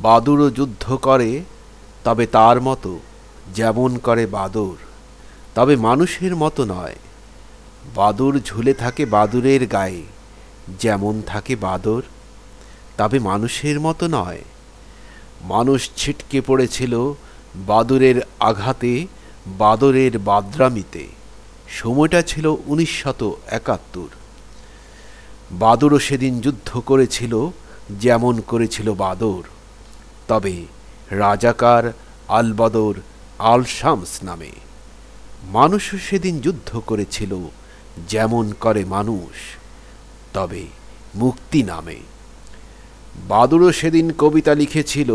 বাদুড়ও যুদ্ধ করে, তবে তার মতো, যেমন করে বাদুড়, তবে মানুষের মতো নয়। বাদুড় ঝুলে থাকে বাদুড়ের গায়ে, যেমন থাকে বাদর, তবে মানুষের মতো নয়। মানুষ ছিটকে পড়েছিল বাদুড়ের আঘাতে, বাদরের বাদরামিতে। সময়টা ছিল 1971। বাদুড়ও সেদিন যুদ্ধ করেছিল, যেমন করেছিল বাদর, তবে রাজাকার আল বদর আল শামস নামে। মানুষও সেদিন যুদ্ধ করেছিল, যেমন করে মানুষ, তবে মুক্তি নামে। বাদুড়ও সেদিন কবিতা লিখেছিল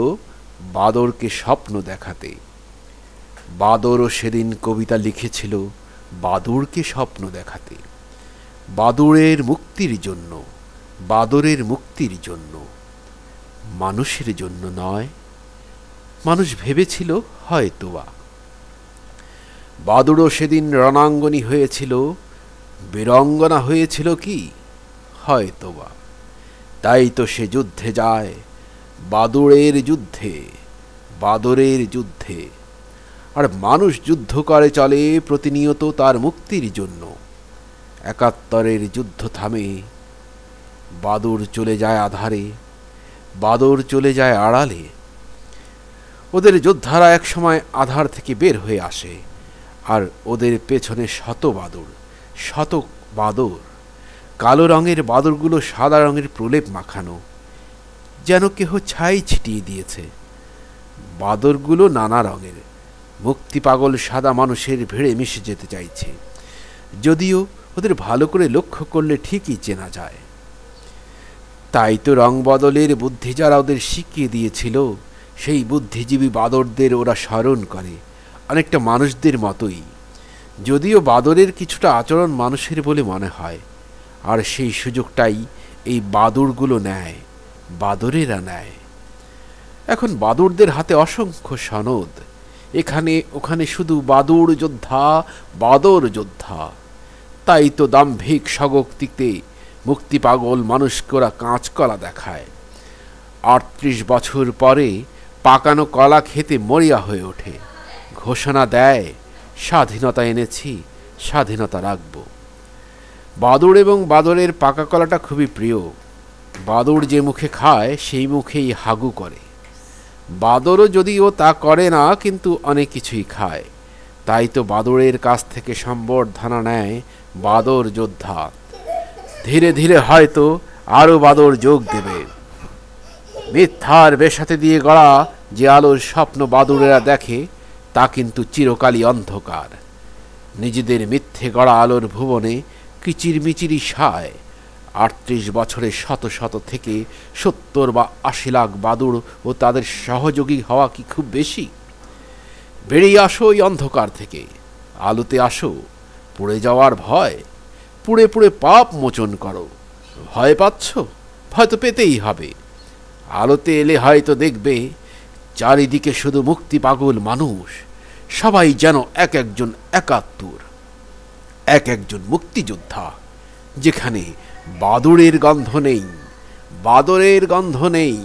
বাদরকে স্বপ্ন দেখাতে। বাদরও সেদিন কবিতা লিখেছিল বাদুড়কে স্বপ্ন দেখাতে। বাদুড়ের মুক্তির জন্য, বাদরের মুক্তির জন্য, মানুষের জন্য নয়। মানুষ ভেবেছিল হয়তোবা। বাদুড়ও সেদিন রণাঙ্গনী হয়েছিল, বীরাঙ্গনা হয়েছিল কি হয়তোবা। তাই তো সে যুদ্ধে যায়, বাদুড়ের যুদ্ধে, বাদরের যুদ্ধে। আর মানুষ যুদ্ধ করে চলে প্রতিনিয়ত তার মুক্তির জন্য। 71-এর যুদ্ধ থামে, বাদুড় চলে যায় আধারে, বাদর চলে যায় আড়ালে। ওদের যোদ্ধারা একসময় আধার থেকে বের হয়ে আসে, আর ওদের পেছনে শত বাদুড়, শত বাদর। কালো রঙের বাদরগুলো সাদা রঙের প্রলেপ মাখানো, যেন কেহ ছাই ছিটিয়ে দিয়েছে। বাদরগুলো নানা রঙের, মুক্তি পাগল সাদা মানুষের ভিড়ে মিশে যেতে চাইছে, যদিও ওদের ভালো করে লক্ষ্য করলে ঠিকই চেনা যায়। তাই তো রং বদলের বুদ্ধি যারা ওদের শিখিয়ে দিয়েছিল, সেই বুদ্ধিজীবী বাদরদের ওরা স্মরণ করে, অনেকটা মানুষদের মতোই, যদিও বাদরের কিছুটা আচরণ মানুষের বলে মনে হয়। আর সেই সুযোগটাই এই বাদুড়গুলো নেয়, বাদরেরা নেয়। এখন বাদুড়দের হাতে অসংখ্য সনদ, এখানে ওখানে শুধু বাদুড় যোদ্ধা, বাদর যোদ্ধা। তাই তো দাম্ভিক স্বগক্তিতে মুক্তি পাগল মানুষকে ওরা কাঁচকলা দেখায়। 38 বছর পরে পাকানো কলা খেতে মরিয়া হয়ে ওঠে, ঘোষণা দেয় স্বাধীনতা এনেছি, স্বাধীনতা রাখব। বাদুড় এবং বাদরের পাকা কলাটা খুবই প্রিয়। বাদুড় যে মুখে খায় সেই মুখেই হাগু করে। বাদরও যদিও তা করে না, কিন্তু অনেক কিছুই খায়। তাই তো বাদুড়ের কাছ থেকে সম্বর্ধনা নেয় বাদর যোদ্ধা। ধীরে ধীরে হয়তো আরও বাদর যোগ দেবে। মিথ্যার বেশাতে দিয়ে গড়া যে আলোর স্বপ্ন বাদুড়েরা দেখে, তা কিন্তু চিরকালই অন্ধকার। নিজেদের মিথ্যে গড়া আলোর ভুবনে কিচিরমিচিরি সায়। 38 বছরে শত শত থেকে 70 বা 80 লাখ বাদুড় ও তাদের সহযোগী হওয়া কি খুব বেশি? বেরিয়ে আসো ওই অন্ধকার থেকে, আলোতে আসো। পুড়ে যাওয়ার ভয়, পুড়ে পুড়ে পাপ মোচন করো। ভয় পাচ্ছ? ভয় তো পেতেই হবে। আলোতে এলে হয়তো দেখবে চারিদিকে শুধু মুক্তি পাগল মানুষ, সবাই যেন এক একজন 71, এক একজন মুক্তিযোদ্ধা, যেখানে বাদুড়ের গন্ধ নেই, বাদরের গন্ধ নেই।